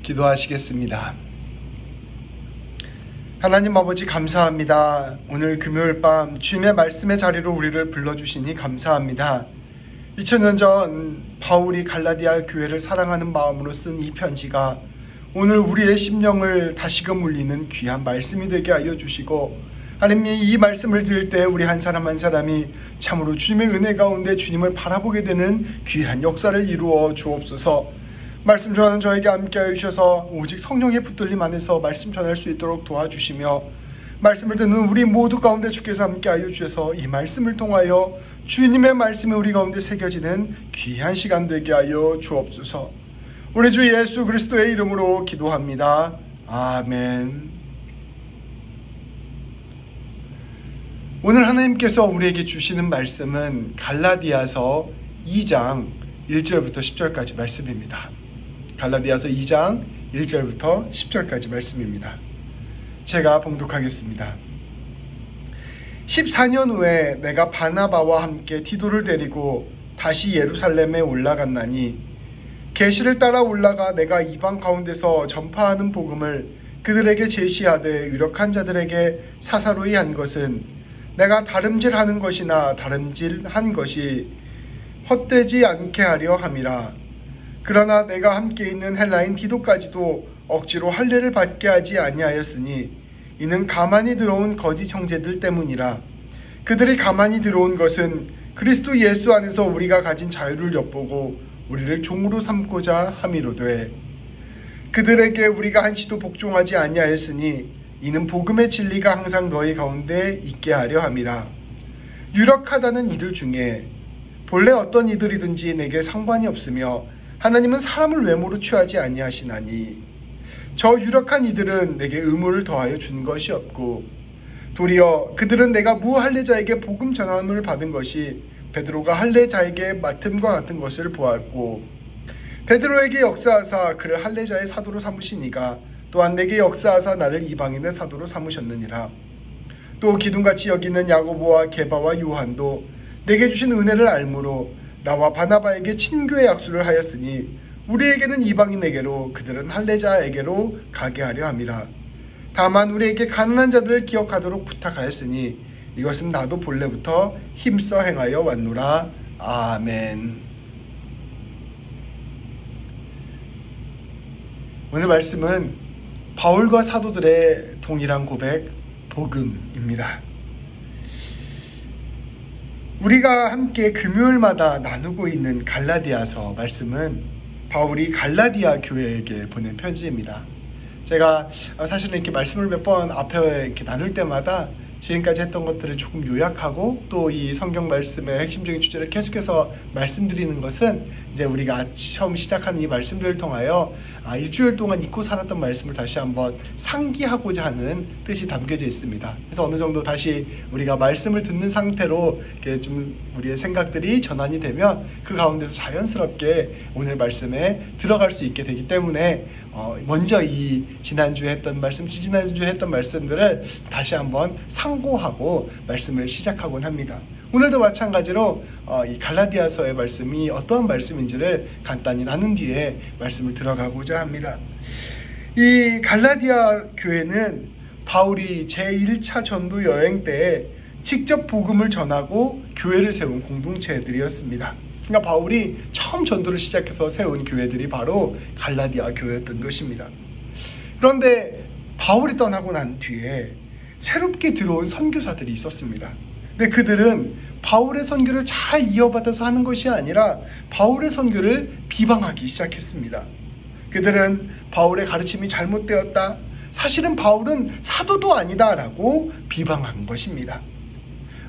기도하시겠습니다. 하나님 아버지 감사합니다. 오늘 금요일 밤 주님의 말씀의 자리로 우리를 불러주시니 감사합니다. 2000년 전 바울이 갈라디아 교회를 사랑하는 마음으로 쓴 이 편지가 오늘 우리의 심령을 다시금 울리는 귀한 말씀이 되게 하여 주시고, 하나님이 이 말씀을 들을 때 우리 한 사람 한 사람이 참으로 주님의 은혜 가운데 주님을 바라보게 되는 귀한 역사를 이루어 주옵소서. 말씀 전하는 저에게 함께하여 주셔서 오직 성령의 붙들림 안에서 말씀 전할 수 있도록 도와주시며, 말씀을 듣는 우리 모두 가운데 주께서 함께하여 주셔서 이 말씀을 통하여 주님의 말씀이 우리 가운데 새겨지는 귀한 시간 되게 하여 주옵소서. 우리 주 예수 그리스도의 이름으로 기도합니다. 아멘. 오늘 하나님께서 우리에게 주시는 말씀은 갈라디아서 2장 1절부터 10절까지 말씀입니다. 갈라디아서 2장 1절부터 10절까지 말씀입니다. 제가 봉독하겠습니다. 14년 후에 내가 바나바와 함께 디도를 데리고 다시 예루살렘에 올라갔나니, 계시를 따라 올라가 내가 이방 가운데서 전파하는 복음을 그들에게 제시하되 유력한 자들에게 사사로이 한 것은 내가 다름질하는 것이나 다름질한 것이 헛되지 않게 하려 함이라. 그러나 내가 함께 있는 헬라인 디도까지도 억지로 할례를 받게 하지 아니하였으니 이는 가만히 들어온 거짓 형제들 때문이라. 그들이 가만히 들어온 것은 그리스도 예수 안에서 우리가 가진 자유를 엿보고 우리를 종으로 삼고자 함이로되, 그들에게 우리가 한시도 복종하지 아니하였으니 이는 복음의 진리가 항상 너희 가운데 있게 하려 함이라. 유력하다는 이들 중에 본래 어떤 이들이든지 내게 상관이 없으며 하나님은 사람을 외모로 취하지 아니하시나니, 저 유력한 이들은 내게 의무를 더하여 준 것이 없고 도리어 그들은 내가 무할례자에게 복음 전함을 받은 것이 베드로가 할례자에게 맡음과 같은 것을 보았고, 베드로에게 역사하사 그를 할례자의 사도로 삼으시니가 또한 내게 역사하사 나를 이방인의 사도로 삼으셨느니라. 또 기둥같이 여기는 야고보와 게바와 요한도 내게 주신 은혜를 알므로 나와 바나바에게 친교의 약수를 하였으니 우리에게는 이방인에게로 그들은 할례자에게로 가게 하려 함이라. 다만 우리에게 가난한 자들을 기억하도록 부탁하였으니 이것은 나도 본래부터 힘써 행하여 왔노라. 아멘. 오늘 말씀은 바울과 사도들의 동일한 고백, 복음입니다. 우리가 함께 금요일마다 나누고 있는 갈라디아서 말씀은 바울이 갈라디아 교회에게 보낸 편지입니다. 제가 사실은 이렇게 말씀을 몇 번 앞에 이렇게 나눌 때마다 지금까지 했던 것들을 조금 요약하고 또 이 성경 말씀의 핵심적인 주제를 계속해서 말씀드리는 것은 이제 우리가 처음 시작하는 이 말씀들을 통하여 일주일 동안 잊고 살았던 말씀을 다시 한번 상기하고자 하는 뜻이 담겨져 있습니다. 그래서 어느 정도 다시 우리가 말씀을 듣는 상태로 이렇게 좀 우리의 생각들이 전환이 되면 그 가운데서 자연스럽게 오늘 말씀에 들어갈 수 있게 되기 때문에 먼저 이 지난주에 했던 말씀, 지지난주에 했던 말씀들을 다시 한번 상고하고 말씀을 시작하곤 합니다. 오늘도 마찬가지로 이 갈라디아서의 말씀이 어떠한 말씀인지를 간단히 나눈 뒤에 말씀을 들어가고자 합니다. 이 갈라디아 교회는 바울이 제1차 전도 여행 때 직접 복음을 전하고 교회를 세운 공동체들이었습니다. 그러니까 바울이 처음 전도를 시작해서 세운 교회들이 바로 갈라디아 교회였던 것입니다. 그런데 바울이 떠나고 난 뒤에 새롭게 들어온 선교사들이 있었습니다. 근데 그들은 바울의 선교를 잘 이어받아서 하는 것이 아니라 바울의 선교를 비방하기 시작했습니다. 그들은 바울의 가르침이 잘못되었다, 사실은 바울은 사도도 아니다 라고 비방한 것입니다.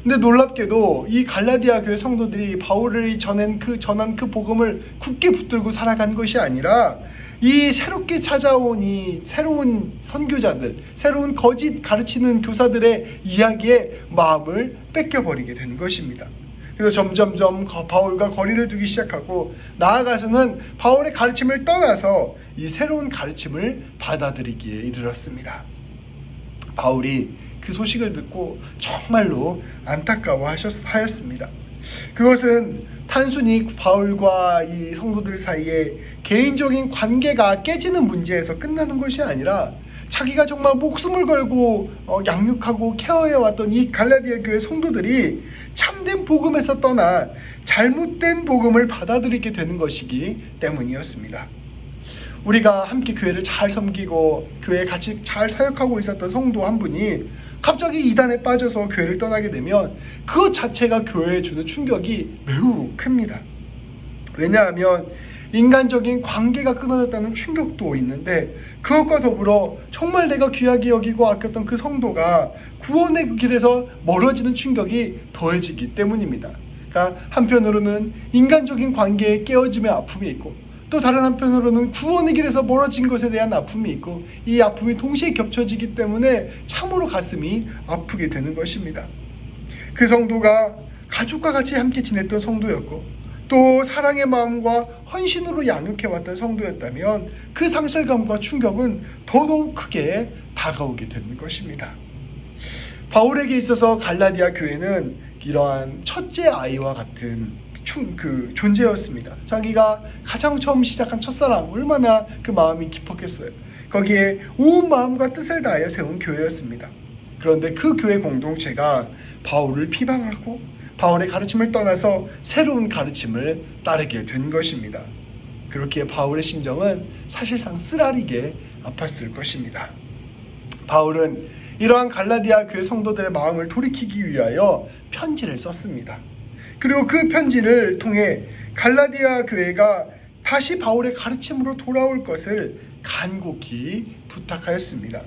근데 놀랍게도 이 갈라디아 교회 성도들이 바울이 전한 그 복음을 굳게 붙들고 살아간 것이 아니라 이 새롭게 찾아온 이 새로운 선교자들, 새로운 거짓 가르치는 교사들의 이야기에 마음을 뺏겨버리게 된 것입니다. 그래서 점점점 바울과 거리를 두기 시작하고 나아가서는 바울의 가르침을 떠나서 이 새로운 가르침을 받아들이기에 이르렀습니다. 바울이 그 소식을 듣고 정말로 안타까워하였습니다. 그것은 단순히 바울과 이 성도들 사이에 개인적인 관계가 깨지는 문제에서 끝나는 것이 아니라 자기가 정말 목숨을 걸고 양육하고 케어해왔던 이 갈라디아 교회 성도들이 참된 복음에서 떠나 잘못된 복음을 받아들이게 되는 것이기 때문이었습니다. 우리가 함께 교회를 잘 섬기고 교회에 같이 잘 사역하고 있었던 성도 한 분이 갑자기 이단에 빠져서 교회를 떠나게 되면 그것 자체가 교회에 주는 충격이 매우 큽니다. 왜냐하면 인간적인 관계가 끊어졌다는 충격도 있는데, 그것과 더불어 정말 내가 귀하게 여기고 아꼈던 그 성도가 구원의 길에서 멀어지는 충격이 더해지기 때문입니다. 그러니까 한편으로는 인간적인 관계의 깨어짐의 아픔이 있고, 또 다른 한편으로는 구원의 길에서 멀어진 것에 대한 아픔이 있고, 이 아픔이 동시에 겹쳐지기 때문에 참으로 가슴이 아프게 되는 것입니다. 그 성도가 가족과 같이 함께 지냈던 성도였고, 또 사랑의 마음과 헌신으로 양육해왔던 성도였다면 그 상실감과 충격은 더더욱 크게 다가오게 되는 것입니다. 바울에게 있어서 갈라디아 교회는 이러한 첫째 아이와 같은 존재였습니다. 자기가 가장 처음 시작한 첫사랑, 얼마나 그 마음이 깊었겠어요. 거기에 온 마음과 뜻을 다하여 세운 교회였습니다. 그런데 그 교회 공동체가 바울을 비방하고 바울의 가르침을 떠나서 새로운 가르침을 따르게 된 것입니다. 그렇기에 바울의 심정은 사실상 쓰라리게 아팠을 것입니다. 바울은 이러한 갈라디아 교회 성도들의 마음을 돌이키기 위하여 편지를 썼습니다. 그리고 그 편지를 통해 갈라디아 교회가 다시 바울의 가르침으로 돌아올 것을 간곡히 부탁하였습니다.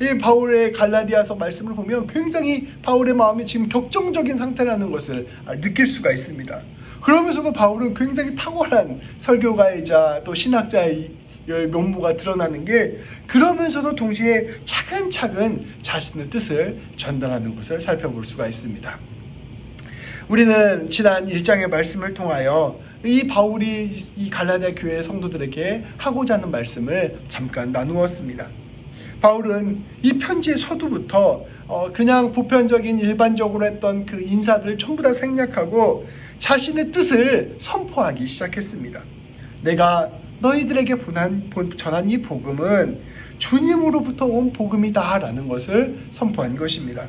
이 바울의 갈라디아서 말씀을 보면 굉장히 바울의 마음이 지금 격정적인 상태라는 것을 느낄 수가 있습니다. 그러면서도 바울은 굉장히 탁월한 설교가이자 또 신학자의 면모가 드러나는 게, 그러면서도 동시에 차근차근 자신의 뜻을 전달하는 것을 살펴볼 수가 있습니다. 우리는 지난 1장의 말씀을 통하여 이 바울이 이 갈라디아 교회 성도들에게 하고자 하는 말씀을 잠깐 나누었습니다. 바울은 이 편지의 서두부터 그냥 보편적인 일반적으로 했던 그 인사들을 전부 다 생략하고 자신의 뜻을 선포하기 시작했습니다. 내가 너희들에게 전한 이 복음은 주님으로부터 온 복음이다 라는 것을 선포한 것입니다.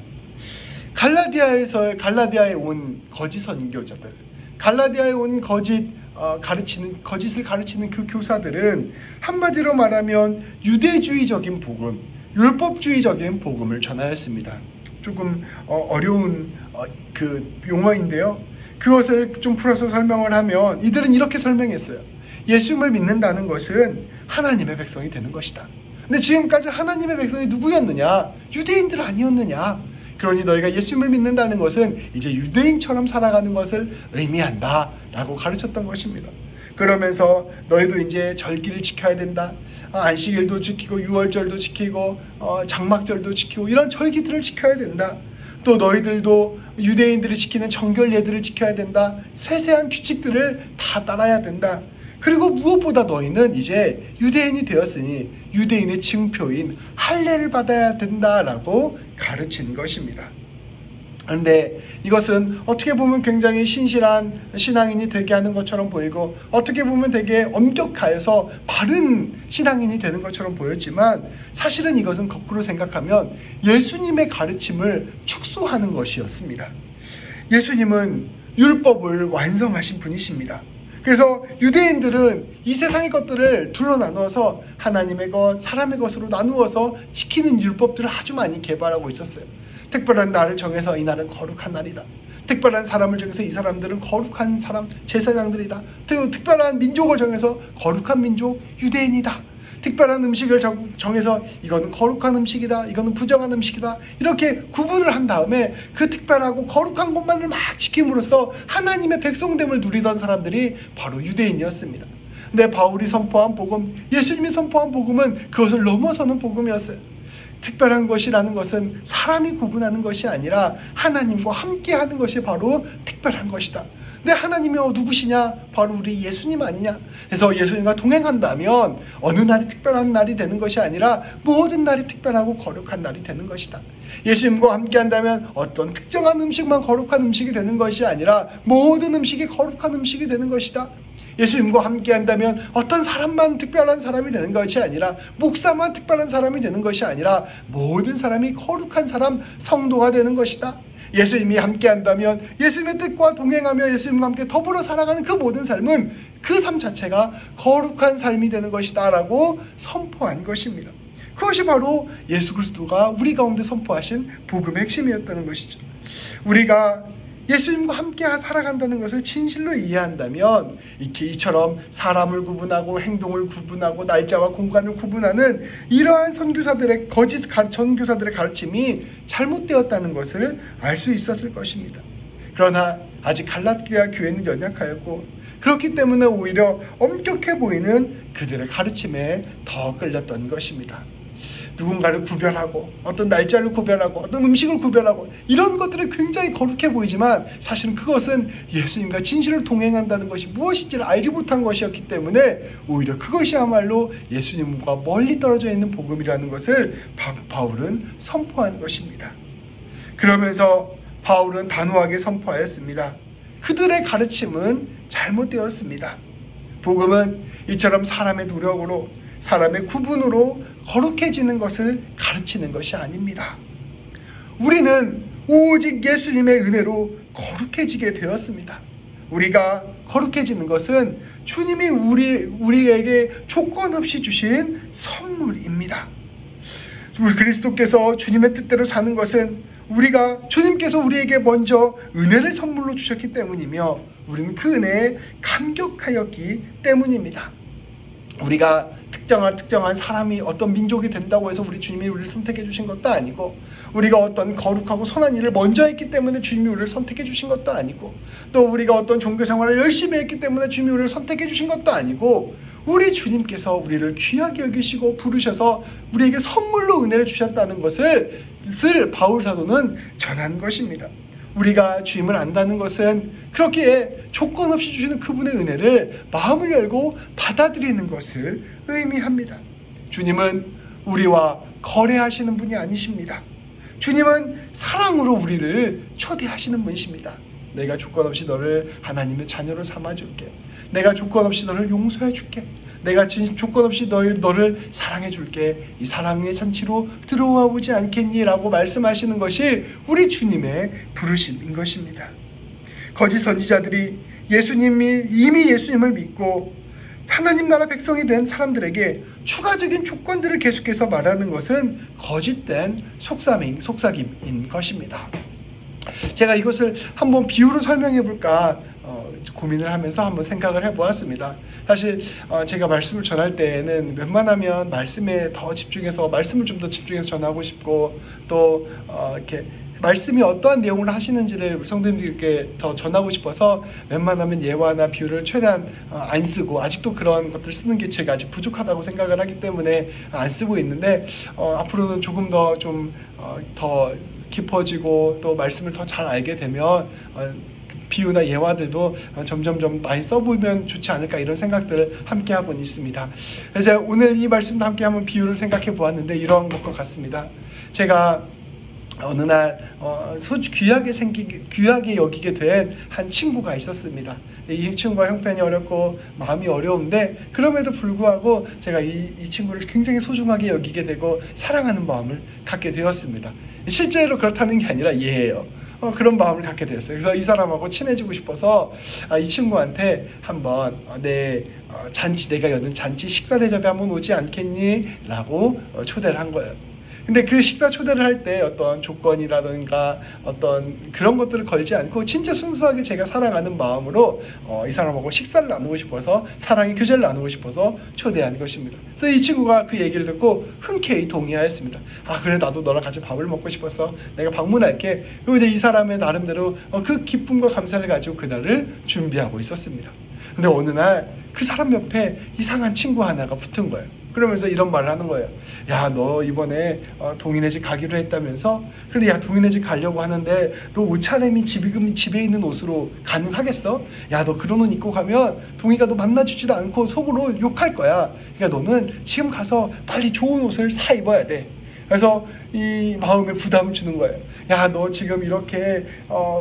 갈라디아에 온 거짓 선교자들, 갈라디아에 온 거짓을 가르치는 그 교사들은 한마디로 말하면 유대주의적인 복음, 율법주의적인 복음을 전하였습니다. 조금 어려운 그 용어인데요. 그것을 좀 풀어서 설명을 하면 이들은 이렇게 설명했어요. 예수님을 믿는다는 것은 하나님의 백성이 되는 것이다. 근데 지금까지 하나님의 백성이 누구였느냐? 유대인들 아니었느냐? 그러니 너희가 예수님을 믿는다는 것은 이제 유대인처럼 살아가는 것을 의미한다 라고 가르쳤던 것입니다. 그러면서 너희도 이제 절기를 지켜야 된다. 안식일도 지키고 유월절도 지키고 장막절도 지키고 이런 절기들을 지켜야 된다. 또 너희들도 유대인들이 지키는 정결 예들을 지켜야 된다. 세세한 규칙들을 다 따라야 된다. 그리고 무엇보다 너희는 이제 유대인이 되었으니 유대인의 징표인 할례를 받아야 된다라고 가르친 것입니다. 그런데 이것은 어떻게 보면 굉장히 신실한 신앙인이 되게 하는 것처럼 보이고, 어떻게 보면 되게 엄격하여서 바른 신앙인이 되는 것처럼 보였지만, 사실은 이것은 거꾸로 생각하면 예수님의 가르침을 축소하는 것이었습니다. 예수님은 율법을 완성하신 분이십니다. 그래서 유대인들은 이 세상의 것들을 둘러 나누어서 하나님의 것, 사람의 것으로 나누어서 지키는 율법들을 아주 많이 개발하고 있었어요. 특별한 날을 정해서 이 날은 거룩한 날이다. 특별한 사람을 정해서 이 사람들은 거룩한 사람, 제사장들이다. 특별한 민족을 정해서 거룩한 민족, 유대인이다. 특별한 음식을 정해서 이거는 거룩한 음식이다, 이거는 부정한 음식이다, 이렇게 구분을 한 다음에 그 특별하고 거룩한 것만을 막 지킴으로써 하나님의 백성됨을 누리던 사람들이 바로 유대인이었습니다. 근데 바울이 선포한 복음, 예수님이 선포한 복음은 그것을 넘어서는 복음이었어요. 특별한 것이라는 것은 사람이 구분하는 것이 아니라 하나님과 함께 하는 것이 바로 특별한 것이다. 근데 하나님이 누구시냐? 바로 우리 예수님 아니냐? 그래서 예수님과 동행한다면 어느 날이 특별한 날이 되는 것이 아니라 모든 날이 특별하고 거룩한 날이 되는 것이다. 예수님과 함께 한다면 어떤 특정한 음식만 거룩한 음식이 되는 것이 아니라 모든 음식이 거룩한 음식이 되는 것이다. 예수님과 함께 한다면 어떤 사람만 특별한 사람이 되는 것이 아니라, 목사만 특별한 사람이 되는 것이 아니라 모든 사람이 거룩한 사람, 성도가 되는 것이다. 예수님이 함께 한다면 예수님의 뜻과 동행하며 예수님과 함께 더불어 살아가는 그 모든 삶은 그 삶 자체가 거룩한 삶이 되는 것이다 라고 선포한 것입니다. 그것이 바로 예수 그리스도가 우리 가운데 선포하신 복음의 핵심이었다는 것이죠. 우리가 예수님과 함께 살아간다는 것을 진실로 이해한다면 이처럼 사람을 구분하고 행동을 구분하고 날짜와 공간을 구분하는 이러한 선교사들의 거짓 선교사들의 가르침이 잘못되었다는 것을 알 수 있었을 것입니다. 그러나 아직 갈라디아 교회는 연약하였고 그렇기 때문에 오히려 엄격해 보이는 그들의 가르침에 더 끌렸던 것입니다. 누군가를 구별하고 어떤 날짜를 구별하고 어떤 음식을 구별하고 이런 것들이 굉장히 거룩해 보이지만 사실은 그것은 예수님과 진실을 동행한다는 것이 무엇인지를 알지 못한 것이었기 때문에 오히려 그것이야말로 예수님과 멀리 떨어져 있는 복음이라는 것을 바울은 선포한 것입니다. 그러면서 바울은 단호하게 선포하였습니다. 그들의 가르침은 잘못되었습니다. 복음은 이처럼 사람의 노력으로 사람의 구분으로 거룩해지는 것을 가르치는 것이 아닙니다. 우리는 오직 예수님의 은혜로 거룩해지게 되었습니다. 우리가 거룩해지는 것은 주님이 우리에게 조건 없이 주신 선물입니다. 우리 그리스도께서 주님의 뜻대로 사는 것은 주님께서 우리에게 먼저 은혜를 선물로 주셨기 때문이며 우리는 그 은혜에 감격하였기 때문입니다. 우리가 특정한 사람이 어떤 민족이 된다고 해서 우리 주님이 우리를 선택해 주신 것도 아니고, 우리가 어떤 거룩하고 선한 일을 먼저 했기 때문에 주님이 우리를 선택해 주신 것도 아니고, 또 우리가 어떤 종교 생활을 열심히 했기 때문에 주님이 우리를 선택해 주신 것도 아니고, 우리 주님께서 우리를 귀하게 여기시고 부르셔서 우리에게 선물로 은혜를 주셨다는 것을 바울 사도는 전한 것입니다. 우리가 주님을 안다는 것은 그렇게 조건 없이 주시는 그분의 은혜를 마음을 열고 받아들이는 것을 의미합니다. 주님은 우리와 거래하시는 분이 아니십니다. 주님은 사랑으로 우리를 초대하시는 분이십니다. 내가 조건 없이 너를 하나님의 자녀로 삼아줄게. 내가 조건 없이 너를 용서해줄게. 내가 조건 없이 너를 사랑해줄게. 이 사랑의 잔치로 들어와 보지 않겠니? 라고 말씀하시는 것이 우리 주님의 부르심인 것입니다. 거짓 선지자들이 이미 예수님을 믿고 하나님 나라 백성이 된 사람들에게 추가적인 조건들을 계속해서 말하는 것은 거짓된 속삭임인 것입니다. 제가 이것을 한번 비유로 설명해 볼까 고민을 하면서 한번 생각을 해보았습니다. 사실 제가 말씀을 전할 때에는 웬만하면 말씀에 더 집중해서 말씀을 좀 더 집중해서 전하고 싶고, 또 이렇게 말씀이 어떠한 내용을 하시는지를 우리 성도님들께 더 전하고 싶어서 웬만하면 예화나 비유를 최대한 안 쓰고, 아직도 그런 것들을 쓰는 게 제가 아직 부족하다고 생각을 하기 때문에 안 쓰고 있는데, 앞으로는 조금 더 더 깊어지고 또 말씀을 더 잘 알게 되면 비유나 예화들도 점점 많이 써보면 좋지 않을까, 이런 생각들을 함께 하고 있습니다. 그래서 오늘 이 말씀도 함께 한번 비유를 생각해 보았는데 이런 것과 같습니다. 제가 어느 날 귀하게 여기게 된 한 친구가 있었습니다. 이 친구가 형편이 어렵고 마음이 어려운데 그럼에도 불구하고 제가 이 친구를 굉장히 소중하게 여기게 되고 사랑하는 마음을 갖게 되었습니다. 실제로 그렇다는 게 아니라 예예요. 그런 마음을 갖게 되었어요. 그래서 이 사람하고 친해지고 싶어서 이 친구한테 한번 내가 여는 잔치 식사 대접에 한번 오지 않겠니? 라고 초대를 한 거예요. 근데 그 식사 초대를 할 때 어떤 조건이라든가 어떤 그런 것들을 걸지 않고 진짜 순수하게 제가 사랑하는 마음으로 이 사람하고 식사를 나누고 싶어서, 사랑의 교제를 나누고 싶어서 초대한 것입니다. 그래서 이 친구가 그 얘기를 듣고 흔쾌히 동의하였습니다. 그래, 나도 너랑 같이 밥을 먹고 싶어서 내가 방문할게. 그리고 이제 이 사람의 나름대로 그 기쁨과 감사를 가지고 그날을 준비하고 있었습니다. 근데 어느 날 그 사람 옆에 이상한 친구 하나가 붙은 거예요. 그러면서 이런 말을 하는 거예요. 야, 너 이번에 동인의 집 가기로 했다면서? 그래, 야, 동인의 집 가려고 하는데 너 옷차림이 집에 있는 옷으로 가능하겠어? 야, 너 그런 옷 입고 가면 동이가 너 만나주지도 않고 속으로 욕할 거야. 그러니까 너는 지금 가서 빨리 좋은 옷을 사 입어야 돼. 그래서 이 마음에 부담을 주는 거예요. 야, 너 지금 이렇게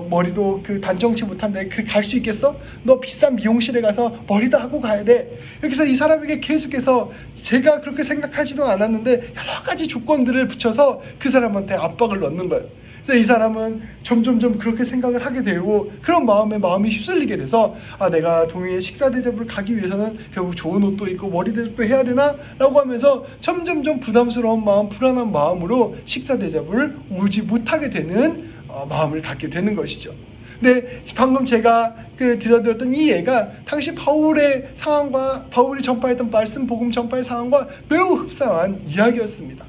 머리도 그 단정치 못한데 그렇게 갈 수 있겠어? 너 비싼 미용실에 가서 머리도 하고 가야 돼. 이렇게 해서 이 사람에게 계속해서 제가 그렇게 생각하지도 않았는데 여러 가지 조건들을 붙여서 그 사람한테 압박을 넣는 거예요. 그래서 이 사람은 점점점 그렇게 생각을 하게 되고 그런 마음이 휩쓸리게 돼서 내가 동의의 식사 대접을 가기 위해서는 결국 좋은 옷도 입고 머리 대접도 해야 되나? 라고 하면서 점점점 부담스러운 마음, 불안한 마음으로 식사 대접을 오지 못하게 되는 마음을 갖게 되는 것이죠. 근데 방금 제가 들려드렸던 이 예가 당시 바울의 상황과 바울이 전파했던 말씀 복음 전파의 상황과 매우 흡사한 이야기였습니다.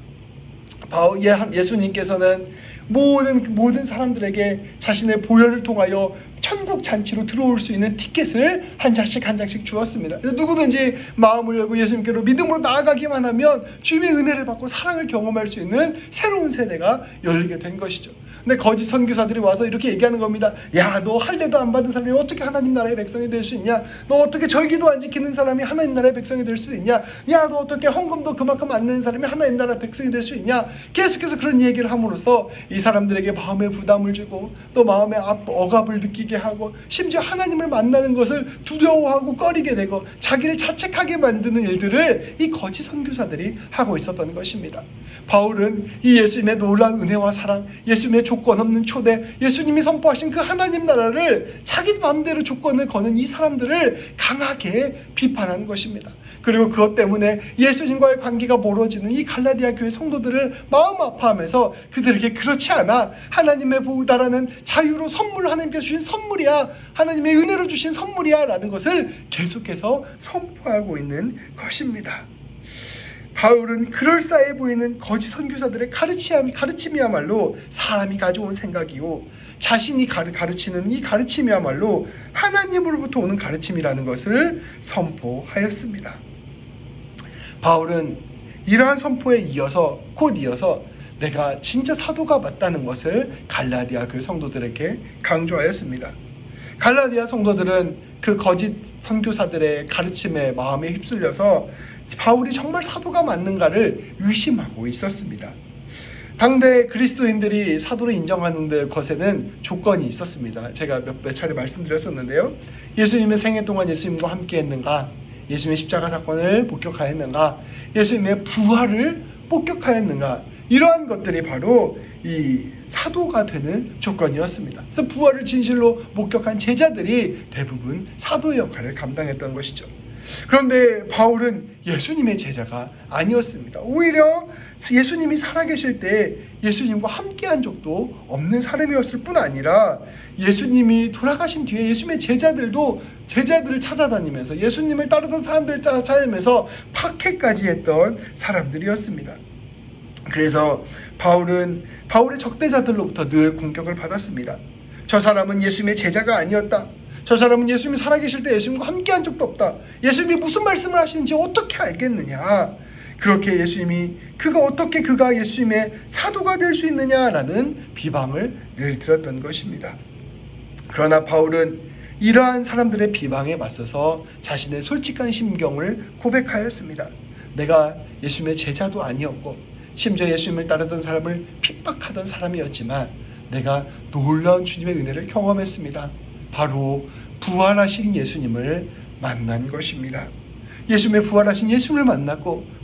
예수님께서는 모든 사람들에게 자신의 보혈을 통하여 천국 잔치로 들어올 수 있는 티켓을 한 장씩 주었습니다. 그래서 누구든지 마음을 열고 예수님께로 믿음으로 나아가기만 하면 주님의 은혜를 받고 사랑을 경험할 수 있는 새로운 세대가 열리게 된 것이죠. 근데 거짓 선교사들이 와서 이렇게 얘기하는 겁니다. 야, 너 할례도 안 받은 사람이 어떻게 하나님 나라의 백성이 될 수 있냐? 너 어떻게 절기도 안 지키는 사람이 하나님 나라의 백성이 될 수 있냐? 야, 너 어떻게 헌금도 그만큼 안 내는 사람이 하나님 나라의 백성이 될 수 있냐? 계속해서 그런 얘기를 함으로써 이 사람들에게 마음에 부담을 주고 또 마음에 억압을 느끼게 하고 심지어 하나님을 만나는 것을 두려워하고 꺼리게 되고 자기를 자책하게 만드는 일들을 이 거짓 선교사들이 하고 있었던 것입니다. 바울은 이 예수님의 놀라운 은혜와 사랑, 예수님의 조건 없는 초대, 예수님이 선포하신 그 하나님 나라를 자기 마음대로 조건을 거는 이 사람들을 강하게 비판하는 것입니다. 그리고 그것 때문에 예수님과의 관계가 멀어지는 이 갈라디아 교회 성도들을 마음 아파하면서 그들에게 그렇지 않아, 하나님의 보다라는 자유로 하나님께서 주신 선물이야, 하나님의 은혜로 주신 선물이야 라는 것을 계속해서 선포하고 있는 것입니다. 바울은 그럴싸해 보이는 거짓 선교사들의 가르침이야말로 사람이 가져온 생각이요, 자신이 가르치는 이 가르침이야말로 하나님으로부터 오는 가르침이라는 것을 선포하였습니다. 바울은 이러한 선포에 이어서 내가 진짜 사도가 맞다는 것을 갈라디아 교회 성도들에게 강조하였습니다. 갈라디아 성도들은 그 거짓 선교사들의 가르침에 마음에 휩쓸려서 바울이 정말 사도가 맞는가를 의심하고 있었습니다. 당대 그리스도인들이 사도를 인정하는 것에는 조건이 있었습니다. 제가 몇 차례 말씀드렸었는데요. 예수님의 생애 동안 예수님과 함께 했는가? 예수님의 십자가 사건을 목격하였는가? 예수님의 부활을 목격하였는가? 이러한 것들이 바로 이 사도가 되는 조건이었습니다. 그래서 부활을 진실로 목격한 제자들이 대부분 사도의 역할을 감당했던 것이죠. 그런데 바울은 예수님의 제자가 아니었습니다. 오히려 예수님이 살아계실 때 예수님과 함께한 적도 없는 사람이었을 뿐 아니라 예수님이 돌아가신 뒤에 예수님의 제자들을 찾아다니면서 예수님을 따르던 사람들을 찾아다니면서 박해까지 했던 사람들이었습니다. 그래서 바울의 적대자들로부터 늘 공격을 받았습니다. 저 사람은 예수님의 제자가 아니었다. 저 사람은 예수님이 살아계실 때 예수님과 함께한 적도 없다. 예수님이 무슨 말씀을 하시는지 어떻게 알겠느냐. 그렇게 그가 예수님의 사도가 될 수 있느냐라는 비방을 늘 들었던 것입니다. 그러나 바울은 이러한 사람들의 비방에 맞서서 자신의 솔직한 심경을 고백하였습니다. 내가 예수님의 제자도 아니었고 심지어 예수님을 따르던 사람을 핍박하던 사람이었지만 내가 놀라운 주님의 은혜를 경험했습니다. 바로 부활하신 예수님을 만난 것입니다. 예수님의 부활하신 예수님을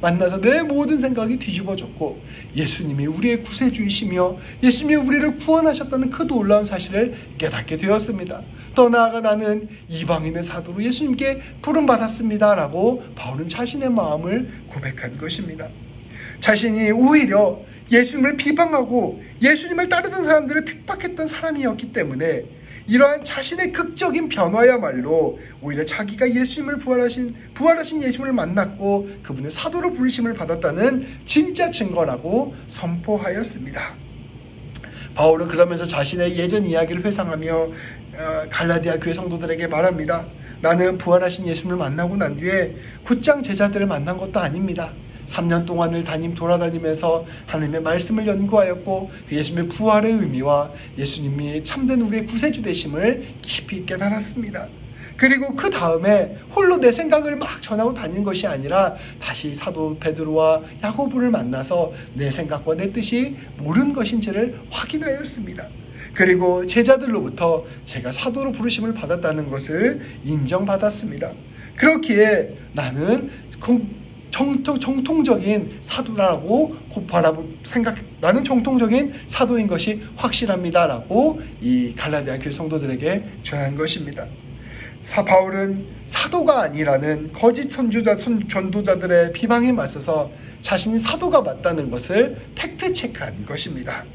만나서 내 모든 생각이 뒤집어졌고 예수님이 우리의 구세주이시며 예수님이 우리를 구원하셨다는 그 놀라운 사실을 깨닫게 되었습니다. 더 나아가 나는 이방인의 사도로 예수님께 부름받았습니다 라고 바울은 자신의 마음을 고백한 것입니다. 자신이 오히려 예수님을 비방하고 예수님을 따르던 사람들을 핍박했던 사람이었기 때문에 이러한 자신의 극적인 변화야말로 오히려 자기가 부활하신 예수님을 만났고 그분의 사도로 부르심을 받았다는 진짜 증거라고 선포하였습니다. 바울은 그러면서 자신의 예전 이야기를 회상하며 갈라디아 교회 성도들에게 말합니다. 나는 부활하신 예수님을 만나고 난 뒤에 곧장 제자들을 만난 것도 아닙니다. 3년 동안을 돌아다니면서 하나님의 말씀을 연구하였고 그 예수님의 부활의 의미와 예수님이 참된 우리의 구세주 되심을 깊이 깨달았습니다. 그리고 그 다음에 홀로 내 생각을 막 전하고 다니는 것이 아니라 다시 사도 베드로와 야고보를 만나서 내 생각과 내 뜻이 옳은 것인지를 확인하였습니다. 그리고 제자들로부터 제가 사도로 부르심을 받았다는 것을 인정받았습니다. 그렇기에 나는 정통적인 사도라고 나는 정통적인 사도인 것이 확실합니다라고 이 갈라디아 교회 성도들에게 전한 것입니다. 바울은 사도가 아니라는 거짓 전도자들의 비방에 맞서서 자신이 사도가 맞다는 것을 팩트 체크한 것입니다.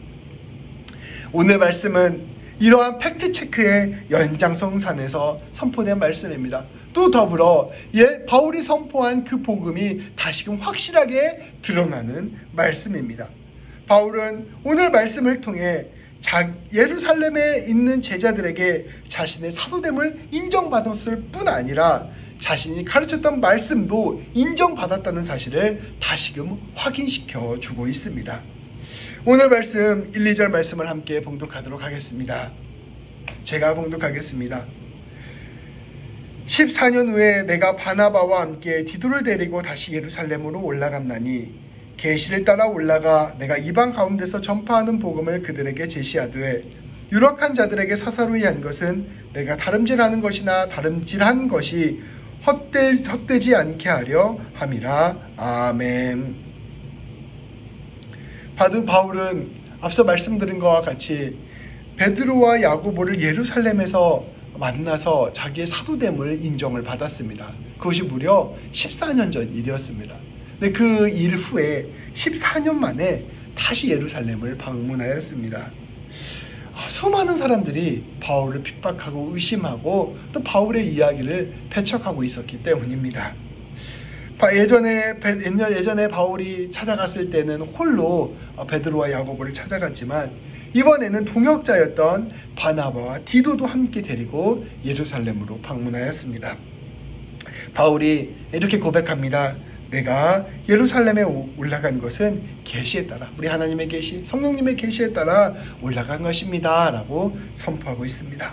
오늘 말씀은 이러한 팩트 체크의 연장선상에서 선포된 말씀입니다. 또 더불어 바울이 선포한 그 복음이 다시금 확실하게 드러나는 말씀입니다. 바울은 오늘 말씀을 통해 예루살렘에 있는 제자들에게 자신의 사도됨을 인정받았을 뿐 아니라 자신이 가르쳤던 말씀도 인정받았다는 사실을 다시금 확인시켜 주고 있습니다. 오늘 말씀 1, 2절 말씀을 함께 봉독하도록 하겠습니다. 제가 봉독하겠습니다. 14년 후에 내가 바나바와 함께 디도를 데리고 다시 예루살렘으로 올라갔나니 계시를 따라 올라가 내가 이방 가운데서 전파하는 복음을 그들에게 제시하되 유력한 자들에게 사사로이 한 것은 내가 다름질하는 것이나 다름질한 것이 헛되지 않게 하려 함이라. 아멘. 바울은 앞서 말씀드린 것과 같이 베드로와 야고보를 예루살렘에서 만나서 자기의 사도됨을 인정을 받았습니다. 그것이 무려 14년 전 일이었습니다. 근데 그 일 후에 14년 만에 다시 예루살렘을 방문하였습니다. 수많은 사람들이 바울을 핍박하고 의심하고 또 바울의 이야기를 배척하고 있었기 때문입니다. 예전에 바울이 찾아갔을 때는 홀로 베드로와 야고보를 찾아갔지만 이번에는 동역자였던 바나바와 디도도 함께 데리고 예루살렘으로 방문하였습니다. 바울이 이렇게 고백합니다. 내가 예루살렘에 올라간 것은 계시에 따라, 우리 하나님의 계시, 성령님의 계시에 따라 올라간 것입니다 라고 선포하고 있습니다.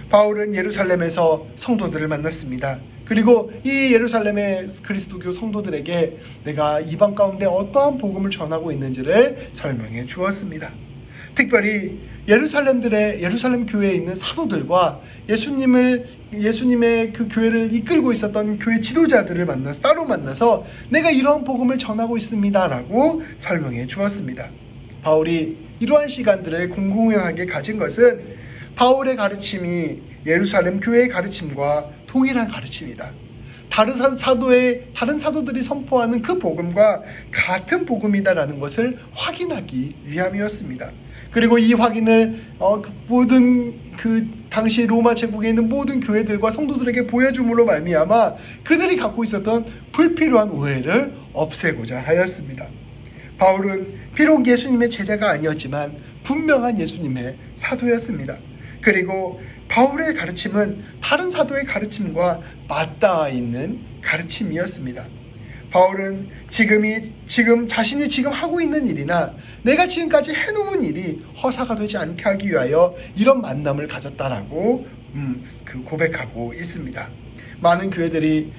바울은 예루살렘에서 성도들을 만났습니다. 그리고 이 예루살렘의 그리스도교 성도들에게 내가 이방 가운데 어떠한 복음을 전하고 있는지를 설명해 주었습니다. 특별히 예루살렘 교회에 있는 사도들과 예수님의 그 교회를 이끌고 있었던 교회 지도자들을 따로 만나서 내가 이러한 복음을 전하고 있습니다 라고 설명해 주었습니다. 바울이 이러한 시간들을 공공연하게 가진 것은 바울의 가르침이 예루살렘 교회의 가르침과 동일한 가르침이다. 다른 사도들이 선포하는 그 복음과 같은 복음이다라는 것을 확인하기 위함이었습니다. 그리고 이 확인을 모든 당시 로마 제국에 있는 모든 교회들과 성도들에게 보여줌으로 말미암아 그들이 갖고 있었던 불필요한 오해를 없애고자 하였습니다. 바울은 비록 예수님의 제자가 아니었지만 분명한 예수님의 사도였습니다. 그리고 바울의 가르침은 다른 사도의 가르침과 맞닿아 있는 가르침이었습니다. 바울은 자신이 지금 하고 있는 일이나 내가 지금까지 해놓은 일이 허사가 되지 않게 하기 위하여 이런 만남을 가졌다라고 고백하고 있습니다. 많은 교회들이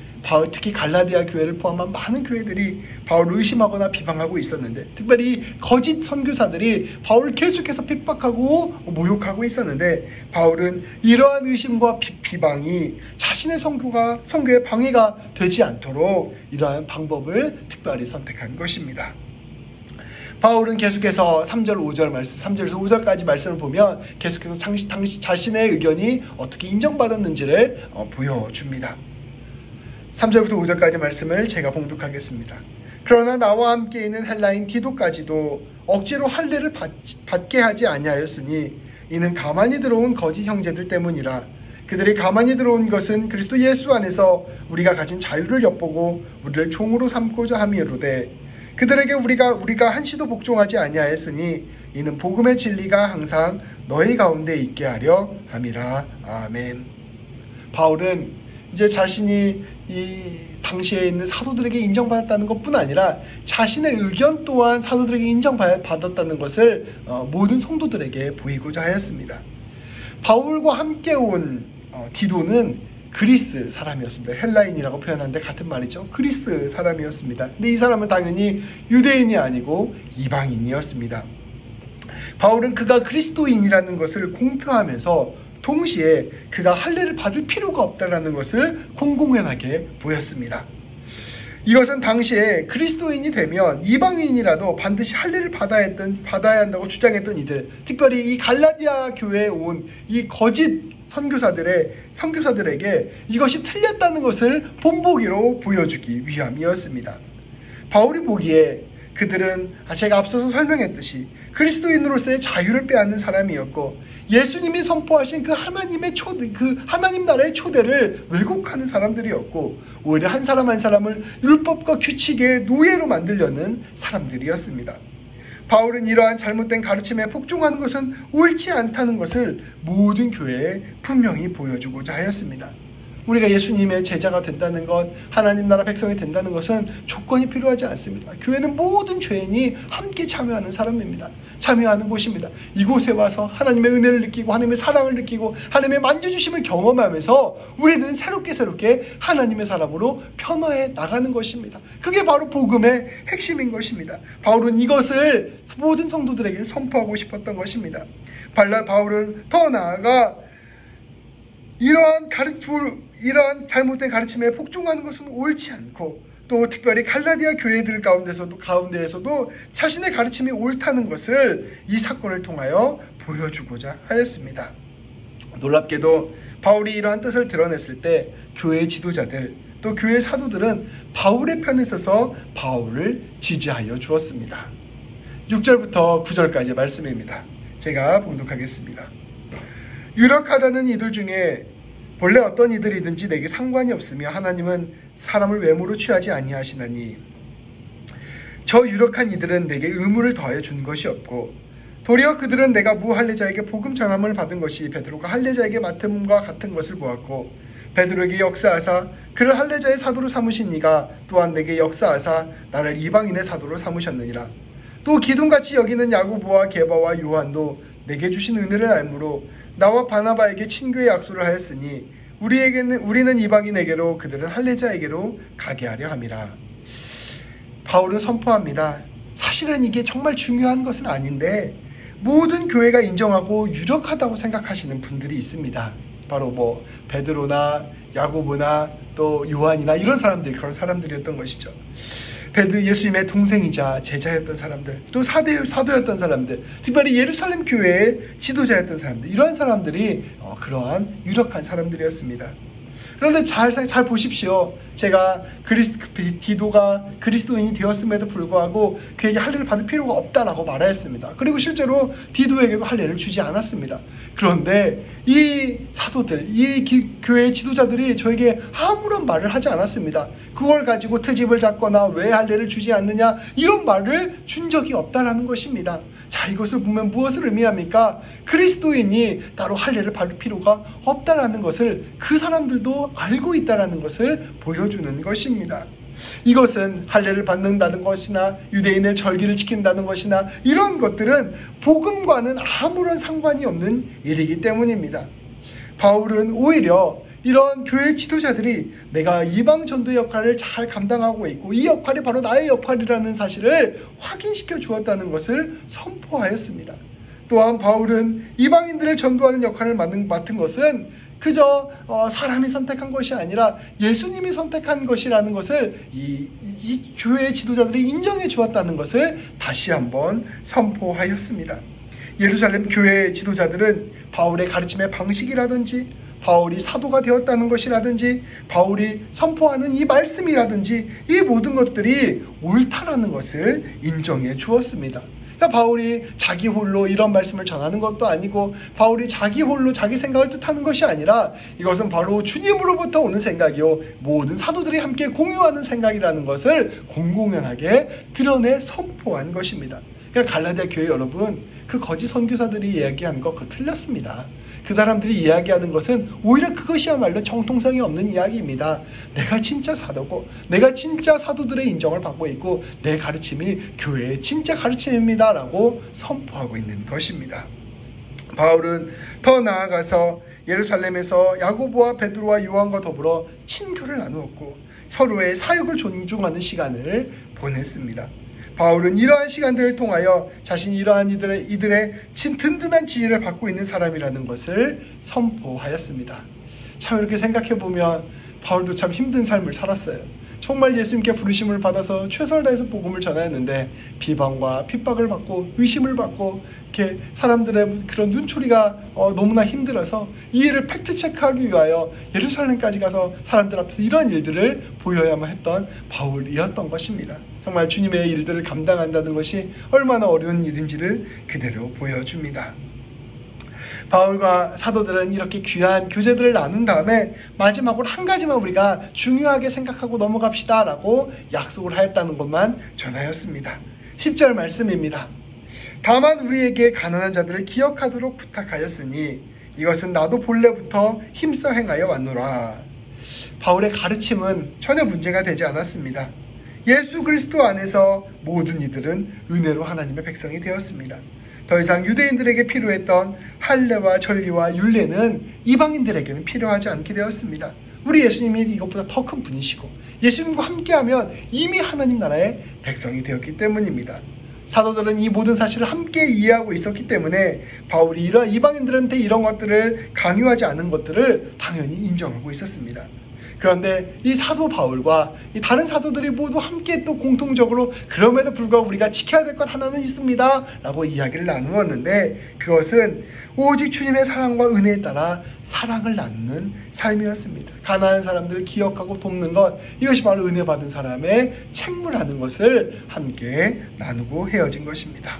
특히 갈라디아 교회를 포함한 많은 교회들이 바울을 의심하거나 비방하고 있었는데, 특별히 거짓 선교사들이 바울을 계속해서 핍박하고 모욕하고 있었는데, 바울은 이러한 의심과 비방이 자신의 선교에 방해가 되지 않도록 이러한 방법을 특별히 선택한 것입니다. 바울은 계속해서 3절에서 5절까지 말씀을 보면 계속해서 자신의 의견이 어떻게 인정받았는지를 보여줍니다. 3절부터 5절까지 말씀을 제가 봉독하겠습니다. 그러나 나와 함께 있는 헬라인 디도까지도 억지로 할례를 받게 하지 아니하였으니 이는 가만히 들어온 거짓 형제들 때문이라. 그들이 가만히 들어온 것은 그리스도 예수 안에서 우리가 가진 자유를 엿보고 우리를 종으로 삼고자 함이로되, 그들에게 우리가 한시도 복종하지 아니하였으니 이는 복음의 진리가 항상 너희 가운데 있게 하려 함이라. 아멘. 바울은 이제 자신이 이 당시에 있는 사도들에게 인정받았다는 것뿐 아니라 자신의 의견 또한 사도들에게 인정받았다는 것을 모든 성도들에게 보이고자 하였습니다. 바울과 함께 온 디도는 그리스 사람이었습니다. 헬라인이라고 표현하는데 같은 말이죠. 그리스 사람이었습니다. 근데 이 사람은 당연히 유대인이 아니고 이방인이었습니다. 바울은 그가 그리스도인이라는 것을 공표하면서 동시에 그가 할례를 받을 필요가 없다는 것을 공공연하게 보였습니다. 이것은 당시에 그리스도인이 되면 이방인이라도 반드시 할례를 받아야 한다고 주장했던 이들, 특별히 이 갈라디아 교회에 온 이 거짓 선교사들에게 이것이 틀렸다는 것을 본보기로 보여주기 위함이었습니다. 바울이 보기에 그들은 제가 앞서서 설명했듯이 그리스도인으로서의 자유를 빼앗는 사람이었고 예수님이 선포하신 그 하나님 나라의 초대를 왜곡하는 사람들이었고 오히려 한 사람 한 사람을 율법과 규칙의 노예로 만들려는 사람들이었습니다. 바울은 이러한 잘못된 가르침에 복종하는 것은 옳지 않다는 것을 모든 교회에 분명히 보여주고자 하였습니다. 우리가 예수님의 제자가 된다는 것, 하나님 나라 백성이 된다는 것은 조건이 필요하지 않습니다. 교회는 모든 죄인이 함께 참여하는 곳입니다. 이곳에 와서 하나님의 은혜를 느끼고 하나님의 사랑을 느끼고 하나님의 만져주심을 경험하면서 우리는 새롭게 하나님의 사람으로 변화해 나가는 것입니다. 그게 바로 복음의 핵심인 것입니다. 바울은 이것을 모든 성도들에게 선포하고 싶었던 것입니다. 바울은 더 나아가 이러한 잘못된 가르침에 복종하는 것은 옳지 않고 또 특별히 갈라디아 교회들 가운데에서도 자신의 가르침이 옳다는 것을 이 사건을 통하여 보여주고자 하였습니다. 놀랍게도 바울이 이러한 뜻을 드러냈을 때 교회 지도자들 또 교회 사도들은 바울의 편에 서서 바울을 지지하여 주었습니다. 6절부터 9절까지 말씀입니다. 제가 봉독하겠습니다. 유력하다는 이들 중에 본래 어떤 이들이든지 내게 상관이 없으며 하나님은 사람을 외모로 취하지 아니하시나니 저 유력한 이들은 내게 의무를 더해 준 것이 없고 도리어 그들은 내가 무할례자에게 복음 전함을 받은 것이 베드로가 할례자에게 맡음과 같은 것을 보았고 베드로에게 역사하사 그를 할례자의 사도로 삼으신 이가 또한 내게 역사하사 나를 이방인의 사도로 삼으셨느니라. 또 기둥같이 여기는 야고보와 게바와 요한도 내게 주신 은혜를 알므로 나와 바나바에게 친교의 약속을 하였으니 우리는 이방인에게로 그들은 할례자에게로 가게 하려 함이라. 바울은 선포합니다. 사실은 이게 정말 중요한 것은 아닌데 모든 교회가 인정하고 유력하다고 생각하시는 분들이 있습니다. 바로 베드로나 야고보나 또 요한이나 이런 사람들이 그런 사람들이었던 것이죠. 예수님의 동생이자 제자였던 사람들, 또 사도였던 사람들, 특별히 예루살렘 교회의 지도자였던 사람들, 이런 사람들이 그러한 유력한 사람들이었습니다. 그런데 잘 보십시오. 제가 디도가 그리스도인이 되었음에도 불구하고 그에게 할례를 받을 필요가 없다라고 말하였습니다. 그리고 실제로 디도에게도 할례를 주지 않았습니다. 그런데 이 사도들, 이 교회의 지도자들이 저에게 아무런 말을 하지 않았습니다. 그걸 가지고 트집을 잡거나 왜 할례를 주지 않느냐 이런 말을 준 적이 없다라는 것입니다. 자, 이것을 보면 무엇을 의미합니까? 그리스도인이 따로 할례를 받을 필요가 없다라는 것을 그 사람들도 알고 있다라는 것을 보여주는 것입니다. 이것은 할례를 받는다는 것이나 유대인의 절기를 지킨다는 것이나 이런 것들은 복음과는 아무런 상관이 없는 일이기 때문입니다. 바울은 오히려 이런 교회 지도자들이 내가 이방 전도의 역할을 잘 감당하고 있고 이 역할이 바로 나의 역할이라는 사실을 확인시켜 주었다는 것을 선포하였습니다. 또한 바울은 이방인들을 전도하는 역할을 맡은 것은 그저 사람이 선택한 것이 아니라 예수님이 선택한 것이라는 것을 이 교회의 지도자들이 인정해 주었다는 것을 다시 한번 선포하였습니다. 예루살렘 교회의 지도자들은 바울의 가르침의 방식이라든지 바울이 사도가 되었다는 것이라든지 바울이 선포하는 이 말씀이라든지 이 모든 것들이 옳다라는 것을 인정해 주었습니다. 그러니까 바울이 자기 홀로 이런 말씀을 전하는 것도 아니고 바울이 자기 홀로 자기 생각을 뜻하는 것이 아니라 이것은 바로 주님으로부터 오는 생각이요 모든 사도들이 함께 공유하는 생각이라는 것을 공공연하게 드러내 선포한 것입니다. 그러니까 갈라디아 교회 여러분, 그 거짓 선교사들이 이야기하는 거 그거 틀렸습니다. 그 사람들이 이야기하는 것은 오히려 그것이야말로 정통성이 없는 이야기입니다. 내가 진짜 사도고, 내가 진짜 사도들의 인정을 받고 있고, 내 가르침이 교회의 진짜 가르침입니다 라고 선포하고 있는 것입니다. 바울은 더 나아가서 예루살렘에서 야고보와 베드로와 요한과 더불어 친교를 나누었고 서로의 사역을 존중하는 시간을 보냈습니다. 바울은 이러한 시간들을 통하여 자신이 이러한 이들의 든든한 지혜를 받고 있는 사람이라는 것을 선포하였습니다. 참 이렇게 생각해보면 바울도 참 힘든 삶을 살았어요. 정말 예수님께 부르심을 받아서 최선을 다해서 복음을 전하였는데 비방과 핍박을 받고 의심을 받고 이렇게 사람들의 그런 눈초리가 너무나 힘들어서 이 일을 팩트체크하기 위하여 예루살렘까지 가서 사람들 앞에서 이런 일들을 보여야만 했던 바울이었던 것입니다. 정말 주님의 일들을 감당한다는 것이 얼마나 어려운 일인지를 그대로 보여줍니다. 바울과 사도들은 이렇게 귀한 교제들을 나눈 다음에 마지막으로 한 가지만 우리가 중요하게 생각하고 넘어갑시다 라고 약속을 하였다는 것만 전하였습니다. 10절 말씀입니다. 다만 우리에게 가난한 자들을 기억하도록 부탁하였으니 이것은 나도 본래부터 힘써 행하여 왔노라. 바울의 가르침은 전혀 문제가 되지 않았습니다. 예수 그리스도 안에서 모든 이들은 은혜로 하나님의 백성이 되었습니다. 더 이상 유대인들에게 필요했던 할례와 전리와 율례는 이방인들에게는 필요하지 않게 되었습니다. 우리 예수님이 이것보다 더 큰 분이시고 예수님과 함께하면 이미 하나님 나라의 백성이 되었기 때문입니다. 사도들은 이 모든 사실을 함께 이해하고 있었기 때문에 바울이 이런 이방인들한테 이런 것들을 강요하지 않은 것들을 당연히 인정하고 있었습니다. 그런데 이 사도 바울과 이 다른 사도들이 모두 함께 또 공통적으로 그럼에도 불구하고 우리가 지켜야 될 것 하나는 있습니다 라고 이야기를 나누었는데 그것은 오직 주님의 사랑과 은혜에 따라 사랑을 나누는 삶이었습니다. 가난한 사람들을 기억하고 돕는 것, 이것이 바로 은혜 받은 사람의 책무라는 것을 함께 나누고 헤어진 것입니다.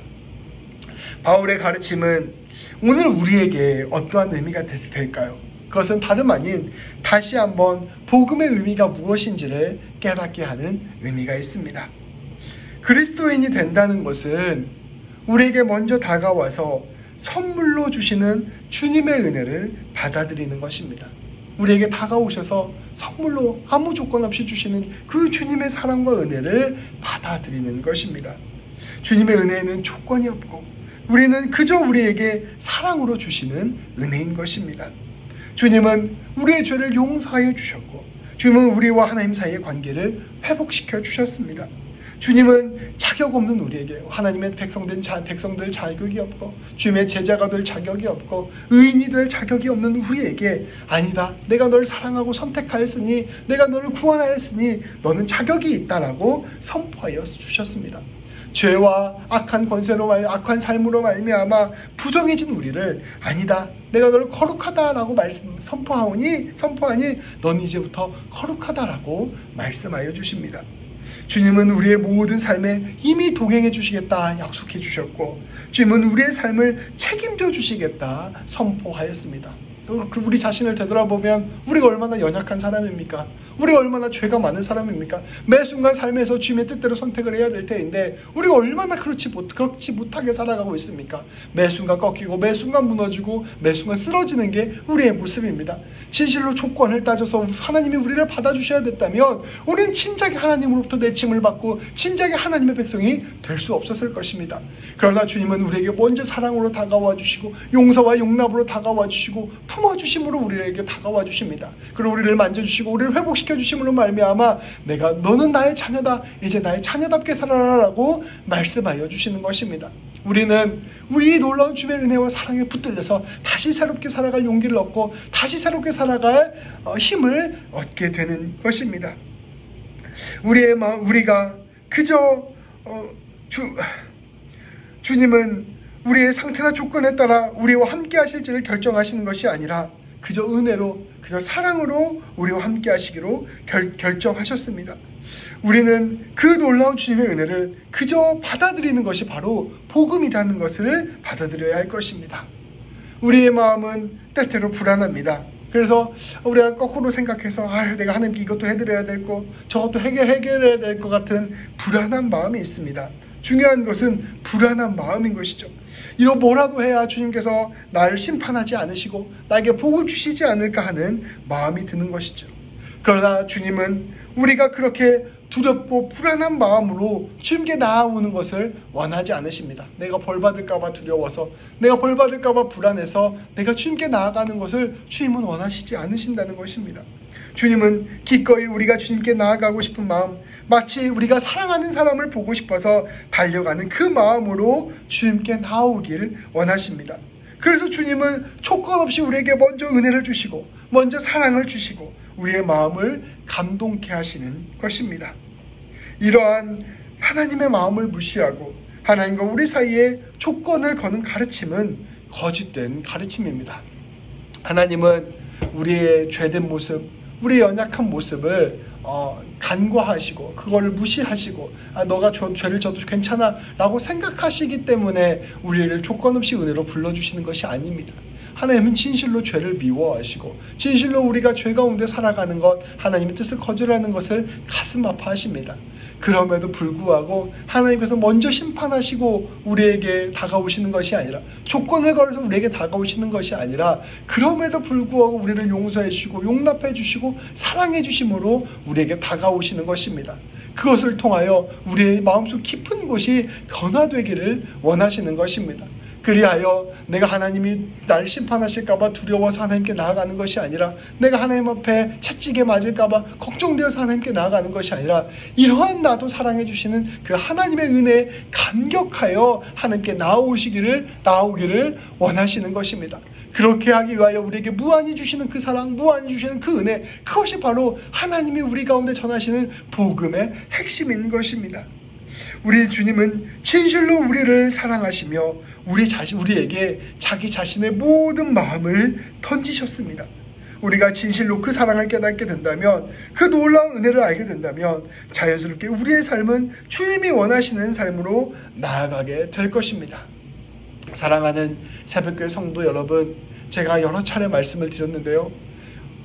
바울의 가르침은 오늘 우리에게 어떠한 의미가 될까요? 그것은 다름 아닌 다시 한번 복음의 의미가 무엇인지를 깨닫게 하는 의미가 있습니다. 그리스도인이 된다는 것은 우리에게 먼저 다가와서 선물로 주시는 주님의 은혜를 받아들이는 것입니다. 우리에게 다가오셔서 선물로 아무 조건 없이 주시는 그 주님의 사랑과 은혜를 받아들이는 것입니다. 주님의 은혜에는 조건이 없고 우리는 그저 우리에게 사랑으로 주시는 은혜인 것입니다. 주님은 우리의 죄를 용서하여 주셨고 주님은 우리와 하나님 사이의 관계를 회복시켜 주셨습니다. 주님은 자격 없는 우리에게 하나님의 백성들 자격이 없고 주님의 제자가 될 자격이 없고 의인이 될 자격이 없는 우리에게 아니다, 내가 너를 사랑하고 선택하였으니 내가 너를 구원하였으니 너는 자격이 있다라고 선포하여 주셨습니다. 죄와 악한 권세로 악한 삶으로 말미암아 부정해진 우리를 아니다, 내가 너를 거룩하다라고 선포하니 너는 이제부터 거룩하다라고 말씀하여 주십니다. 주님은 우리의 모든 삶에 이미 동행해 주시겠다 약속해 주셨고 주님은 우리의 삶을 책임져 주시겠다 선포하였습니다. 우리 자신을 되돌아보면 우리가 얼마나 연약한 사람입니까? 우리가 얼마나 죄가 많은 사람입니까? 매 순간 삶에서 주님의 뜻대로 선택을 해야 될 때인데 우리가 얼마나 그렇지 못하게 살아가고 있습니까? 매 순간 꺾이고 매 순간 무너지고 매 순간 쓰러지는 게 우리의 모습입니다. 진실로 조건을 따져서 하나님이 우리를 받아주셔야 됐다면 우리는 진작에 하나님으로부터 내침을 받고 진작에 하나님의 백성이 될 수 없었을 것입니다. 그러나 주님은 우리에게 먼저 사랑으로 다가와 주시고 용서와 용납으로 다가와 주시고 품어주심으로 우리에게 다가와 주십니다. 그리고 우리를 만져주시고 우리를 회복시켜 주심으로 말미암아 너는 나의 자녀다, 이제 나의 자녀답게 살아라 라고 말씀하여 주시는 것입니다. 우리는 우리 놀라운 주님의 은혜와 사랑에 붙들려서 다시 새롭게 살아갈 용기를 얻고 다시 새롭게 살아갈 힘을 얻게 되는 것입니다. 우리가 그저 주님은 우리의 상태나 조건에 따라 우리와 함께 하실지를 결정하시는 것이 아니라 그저 은혜로, 그저 사랑으로 우리와 함께 하시기로 결정하셨습니다. 우리는 그 놀라운 주님의 은혜를 그저 받아들이는 것이 바로 복음이라는 것을 받아들여야 할 것입니다. 우리의 마음은 때때로 불안합니다. 그래서 우리가 거꾸로 생각해서 내가 하나님께 이것도 해드려야 될 거, 저것도 해결해야 될 것 같은 불안한 마음이 있습니다. 중요한 것은 불안한 마음인 것이죠. 이런 뭐라도 해야 주님께서 나를 심판하지 않으시고 나에게 복을 주시지 않을까 하는 마음이 드는 것이죠. 그러나 주님은 우리가 그렇게 두렵고 불안한 마음으로 주님께 나아오는 것을 원하지 않으십니다. 내가 벌받을까 봐 두려워서, 내가 벌받을까 봐 불안해서 내가 주님께 나아가는 것을 주님은 원하시지 않으신다는 것입니다. 주님은 기꺼이 우리가 주님께 나아가고 싶은 마음, 마치 우리가 사랑하는 사람을 보고 싶어서 달려가는 그 마음으로 주님께 나오기를 원하십니다. 그래서 주님은 조건 없이 우리에게 먼저 은혜를 주시고 먼저 사랑을 주시고 우리의 마음을 감동케 하시는 것입니다. 이러한 하나님의 마음을 무시하고 하나님과 우리 사이에 조건을 거는 가르침은 거짓된 가르침입니다. 하나님은 우리의 죄된 모습, 우리의 연약한 모습을 간과하시고 그거를 무시하시고 너가 죄를 져도 괜찮아 라고 생각하시기 때문에 우리를 조건 없이 은혜로 불러주시는 것이 아닙니다. 하나님은 진실로 죄를 미워하시고 진실로 우리가 죄 가운데 살아가는 것, 하나님의 뜻을 거절하는 것을 가슴 아파하십니다. 그럼에도 불구하고 하나님께서 먼저 심판하시고 우리에게 다가오시는 것이 아니라, 조건을 걸어서 우리에게 다가오시는 것이 아니라, 그럼에도 불구하고 우리를 용서해 주시고 용납해 주시고 사랑해 주심으로 우리에게 다가오시는 것입니다. 그것을 통하여 우리의 마음속 깊은 곳이 변화되기를 원하시는 것입니다. 그리하여 내가 하나님이 나를 심판하실까봐 두려워서 하나님께 나아가는 것이 아니라, 내가 하나님 앞에 채찍에 맞을까봐 걱정되어서 하나님께 나아가는 것이 아니라, 이러한 나도 사랑해 주시는 그 하나님의 은혜에 감격하여 하나님께 나오기를 원하시는 것입니다. 그렇게 하기 위하여 우리에게 무한히 주시는 그 사랑, 무한히 주시는 그 은혜, 그것이 바로 하나님이 우리 가운데 전하시는 복음의 핵심인 것입니다. 우리 주님은 진실로 우리를 사랑하시며 우리에게 자기 자신의 모든 마음을 던지셨습니다. 우리가 진실로 그 사랑을 깨닫게 된다면, 그 놀라운 은혜를 알게 된다면 자연스럽게 우리의 삶은 주님이 원하시는 삶으로 나아가게 될 것입니다. 사랑하는 새벽교회 성도 여러분, 제가 여러 차례 말씀을 드렸는데요,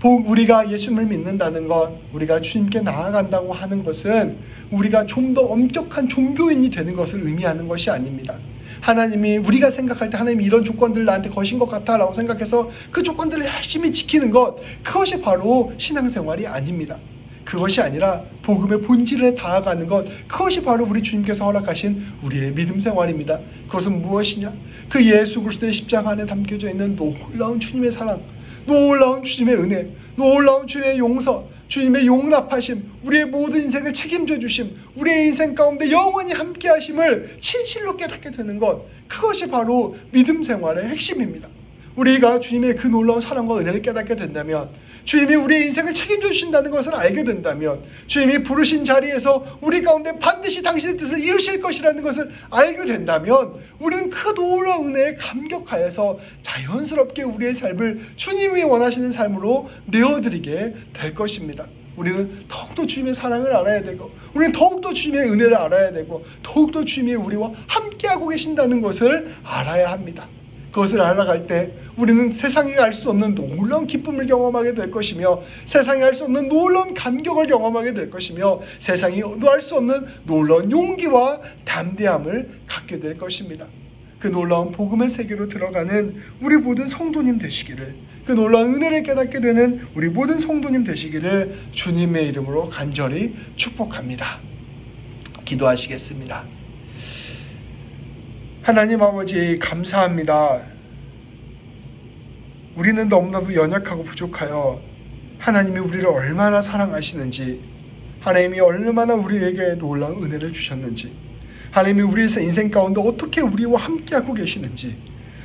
우리가 예수님을 믿는다는 것, 우리가 주님께 나아간다고 하는 것은 우리가 좀 더 엄격한 종교인이 되는 것을 의미하는 것이 아닙니다. 하나님이, 우리가 생각할 때 하나님이 이런 조건들을 나한테 거신 것 같아 라고 생각해서 그 조건들을 열심히 지키는 것, 그것이 바로 신앙생활이 아닙니다. 그것이 아니라 복음의 본질에 다가가는 것, 그것이 바로 우리 주님께서 허락하신 우리의 믿음 생활입니다. 그것은 무엇이냐? 그 예수 그리스도의 십자가 안에 담겨져 있는 놀라운 주님의 사랑, 놀라운 주님의 은혜, 놀라운 주님의 용서, 주님의 용납하심, 우리의 모든 인생을 책임져 주심, 우리의 인생 가운데 영원히 함께 하심을 진실로 깨닫게 되는 것, 그것이 바로 믿음 생활의 핵심입니다. 우리가 주님의 그 놀라운 사랑과 은혜를 깨닫게 된다면, 주님이 우리의 인생을 책임져 주신다는 것을 알게 된다면, 주님이 부르신 자리에서 우리 가운데 반드시 당신의 뜻을 이루실 것이라는 것을 알게 된다면, 우리는 그 놀라운 은혜에 감격하여서 자연스럽게 우리의 삶을 주님이 원하시는 삶으로 내어드리게 될 것입니다. 우리는 더욱더 주님의 사랑을 알아야 되고, 우리는 더욱더 주님의 은혜를 알아야 되고, 더욱더 주님이 우리와 함께하고 계신다는 것을 알아야 합니다. 그것을 알아갈 때 우리는 세상이 알 수 없는 놀라운 기쁨을 경험하게 될 것이며, 세상이 알 수 없는 놀라운 감격을 경험하게 될 것이며, 세상이 알 수 없는 놀라운 용기와 담대함을 갖게 될 것입니다. 그 놀라운 복음의 세계로 들어가는 우리 모든 성도님 되시기를, 그 놀라운 은혜를 깨닫게 되는 우리 모든 성도님 되시기를 주님의 이름으로 간절히 축복합니다. 기도하시겠습니다. 하나님 아버지, 감사합니다. 우리는 너무나도 연약하고 부족하여 하나님이 우리를 얼마나 사랑하시는지, 하나님이 얼마나 우리에게 놀라운 은혜를 주셨는지, 하나님이 우리의 인생 가운데 어떻게 우리와 함께하고 계시는지,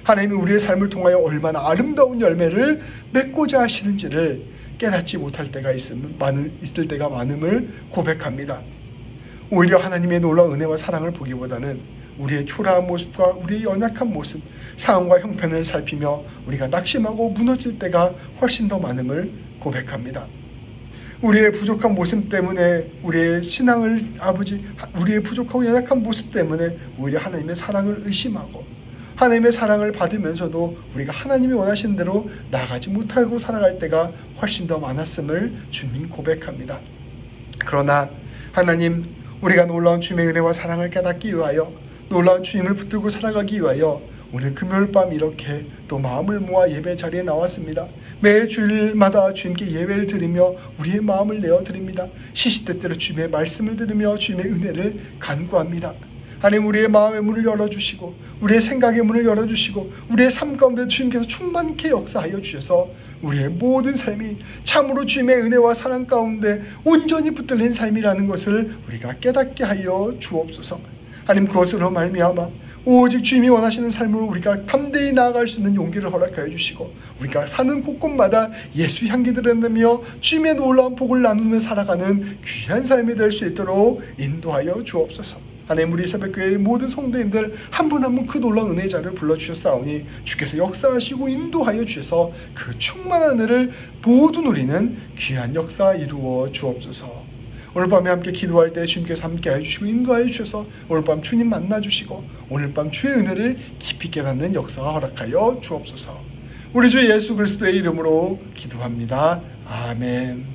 하나님이 우리의 삶을 통하여 얼마나 아름다운 열매를 맺고자 하시는지를 깨닫지 못할 때가 있을 때가 많음을 고백합니다. 오히려 하나님의 놀라운 은혜와 사랑을 보기보다는 우리의 초라한 모습과 우리의 연약한 모습, 상황과 형편을 살피며 우리가 낙심하고 무너질 때가 훨씬 더 많음을 고백합니다. 우리의 부족한 모습 때문에, 우리의 신앙을 우리의 부족하고 연약한 모습 때문에 오히려 하나님의 사랑을 의심하고, 하나님의 사랑을 받으면서도 우리가 하나님이 원하시는 대로 나가지 못하고 살아갈 때가 훨씬 더 많았음을 주님 고백합니다. 그러나 하나님, 우리가 놀라운 주님의 은혜와 사랑을 깨닫기 위하여, 놀라운 주님을 붙들고 살아가기 위하여 오늘 금요일 밤 이렇게 또 마음을 모아 예배 자리에 나왔습니다. 매 주일마다 주님께 예배를 드리며 우리의 마음을 내어드립니다. 시시때때로 주님의 말씀을 들으며 주님의 은혜를 간구합니다. 하나님, 우리의 마음의 문을 열어주시고 우리의 생각의 문을 열어주시고 우리의 삶 가운데 주님께서 충만케 역사하여 주셔서 우리의 모든 삶이 참으로 주님의 은혜와 사랑 가운데 온전히 붙들린 삶이라는 것을 우리가 깨닫게 하여 주옵소서. 하나님, 그것으로 말미암아 오직 주님이 원하시는 삶으로 우리가 담대히 나아갈 수 있는 용기를 허락하여 주시고 우리가 사는 곳곳마다 예수 향기 드러내며 주님의 놀라운 복을 나누며 살아가는 귀한 삶이 될 수 있도록 인도하여 주옵소서. 하나님, 우리 새벽교회의 모든 성도님들 한 분 한 분 그 놀라운 은혜의 자를 불러주셨사오니 주께서 역사하시고 인도하여 주셔서 그 충만한 은혜를 모두 누리는 귀한 역사 이루어 주옵소서. 오늘 밤에 함께 기도할 때 주님께서 함께 해주시고 인도하여 주셔서 오늘 밤 주님 만나주시고 오늘 밤 주의 은혜를 깊이 깨닫는 역사가 허락하여 주옵소서. 우리 주 예수 그리스도의 이름으로 기도합니다. 아멘.